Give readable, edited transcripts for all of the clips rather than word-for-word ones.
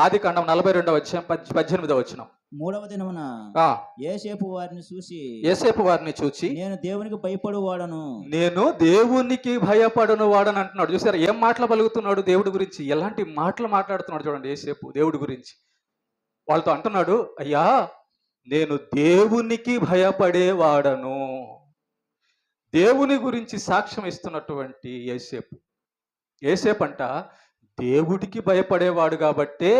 ఆదికాండం 42వ అధ్యాయం 18వ వచనం. మూడవ దినమున ఆ యోసేపు వారిని చూసి, యోసేపు వారిని చూచి, నేను దేవునికి భయపడువాడను, నేను దేవునికి భయపడను వాడని అంటున్నాడు. చూసారా ఏం మాటలు పలుకుతున్నాడు దేవుడి గురించి, ఎలాంటి మాటలు మాట్లాడుతున్నాడు చూడండి యోసేపు దేవుడి గురించి. వాళ్ళతో అంటున్నాడు, అయ్యా నేను దేవునికి భయపడేవాడను. దేవుని గురించి సాక్ష్యం ఇస్తున్నటువంటి యోసేపు. యోసేపు అంట దేవుడికి భయపడేవాడు కాబట్టే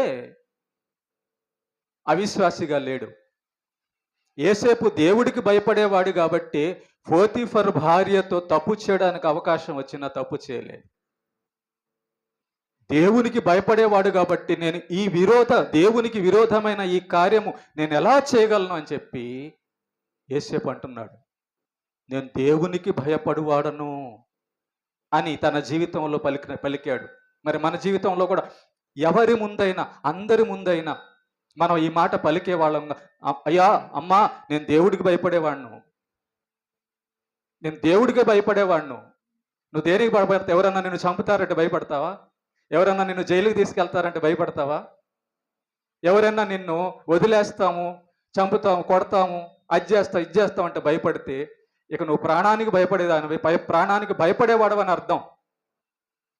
అవిశ్వాసిగా లేడు. యోసేపు దేవుడికి భయపడేవాడు కాబట్టి పోతీఫర్ భార్యతో తప్పు చేయడానికి అవకాశం వచ్చినా తప్పు చేయలేదు. దేవునికి భయపడేవాడు కాబట్టి నేను దేవునికి విరోధమైన ఈ కార్యము నేను ఎలా చేయగలను అని చెప్పి యోసేపు అంటున్నాడు, నేను దేవునికి భయపడువాడను అని తన జీవితంలో పలికాడు. మరి మన జీవితంలో కూడా ఎవరి ముందైనా అందరి ముందైనా మనం ఈ మాట పలికే వాళ్ళంగా, అయ్యా అమ్మా నేను దేవుడికి భయపడేవాడును, నేను దేవుడికి భయపడేవాడును. నువ్వు దేనికి భయపడతావు? ఎవరన్నా నిన్ను చంపుతారంటే భయపడతావా? ఎవరన్నా నిన్ను జైలుకి తీసుకెళ్తారంటే భయపడతావా? ఎవరన్నా నిన్ను వదిలేస్తాము, చంపుతాము, కొడతాము, అది చేస్తావు ఇది చేస్తావు అంటే భయపడితే ఇక నువ్వు ప్రాణానికి భయపడేదానివి, ప్రాణానికి భయపడేవాడు అని అర్థం.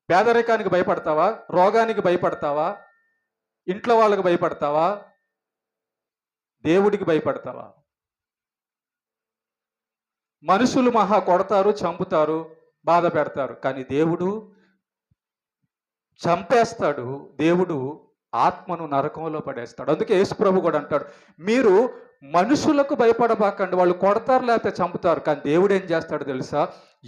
పేదరికానికి భయపడతావా? రోగానికి భయపడతావా? ఇంట్లో వాళ్ళకి భయపడతావా? దేవుడికి భయపడతావా? మనుషులు మహా కొడతారు, చంపుతారు, బాధ పెడతారు, కానీ దేవుడు చంపేస్తాడు. దేవుడు ఆత్మను నరకంలో పడేస్తాడు. అందుకే యేసు ప్రభు కూడా అంటాడు, మీరు మనుషులకు భయపడబాకండి, వాళ్ళు కొడతారు లేకపోతే చంపుతారు, కానీ దేవుడు ఏం చేస్తాడు తెలుసా?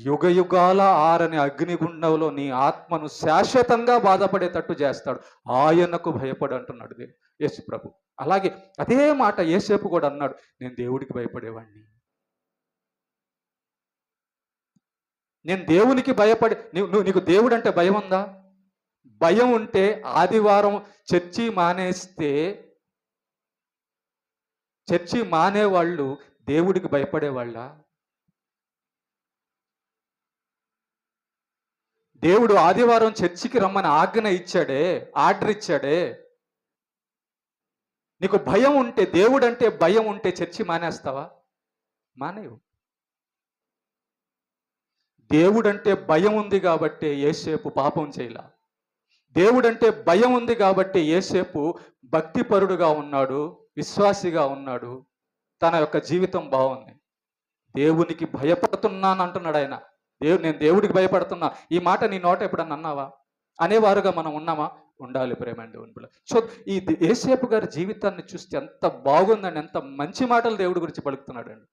యుగ యుగాల ఆరని అగ్నిగుండంలో నీ ఆత్మను శాశ్వతంగా బాధపడేటట్టు చేస్తాడు. ఆయనకు భయపడు అంటున్నాడు యేసు ప్రభు. అలాగే అదే మాట యోసేపు కూడా అన్నాడు, నేను దేవుడికి భయపడేవాడిని. నేను దేవునికి భయపడి నీకు దేవుడు అంటే భయం ఉందా? భయం ఉంటే ఆదివారం చర్చి మానేవాళ్ళు దేవుడికి భయపడేవాళ్ళ? దేవుడు ఆదివారం చర్చికి రమ్మని ఆర్డర్ ఇచ్చాడే. నీకు భయం ఉంటే, దేవుడు అంటే భయం ఉంటే చర్చి మానేస్తావా? మానేవు. దేవుడంటే భయం ఉంది కాబట్టి యోసేపు పాపం చేయలా. దేవుడంటే భయం ఉంది కాబట్టి యోసేపు భక్తిపరుడుగా ఉన్నాడు, విశ్వాసిగా ఉన్నాడు, తన యొక్క జీవితం బాగుంది. దేవునికి భయపడుతున్నాను అంటున్నాడు ఆయన. నేను దేవుడికి భయపడుతున్నా. ఈ మాట నీ నోట ఎప్పుడన్నా అన్నావా? అనేవారుగా మనం ఉన్నామా? ఉండాలి ప్రేమండి ఉండాలి. సో ఈ యోసేపు గారి జీవితాన్ని చూస్తే ఎంత బాగుందండి, ఎంత మంచి మాటలు దేవుడి గురించి పలుకుతున్నాడండి.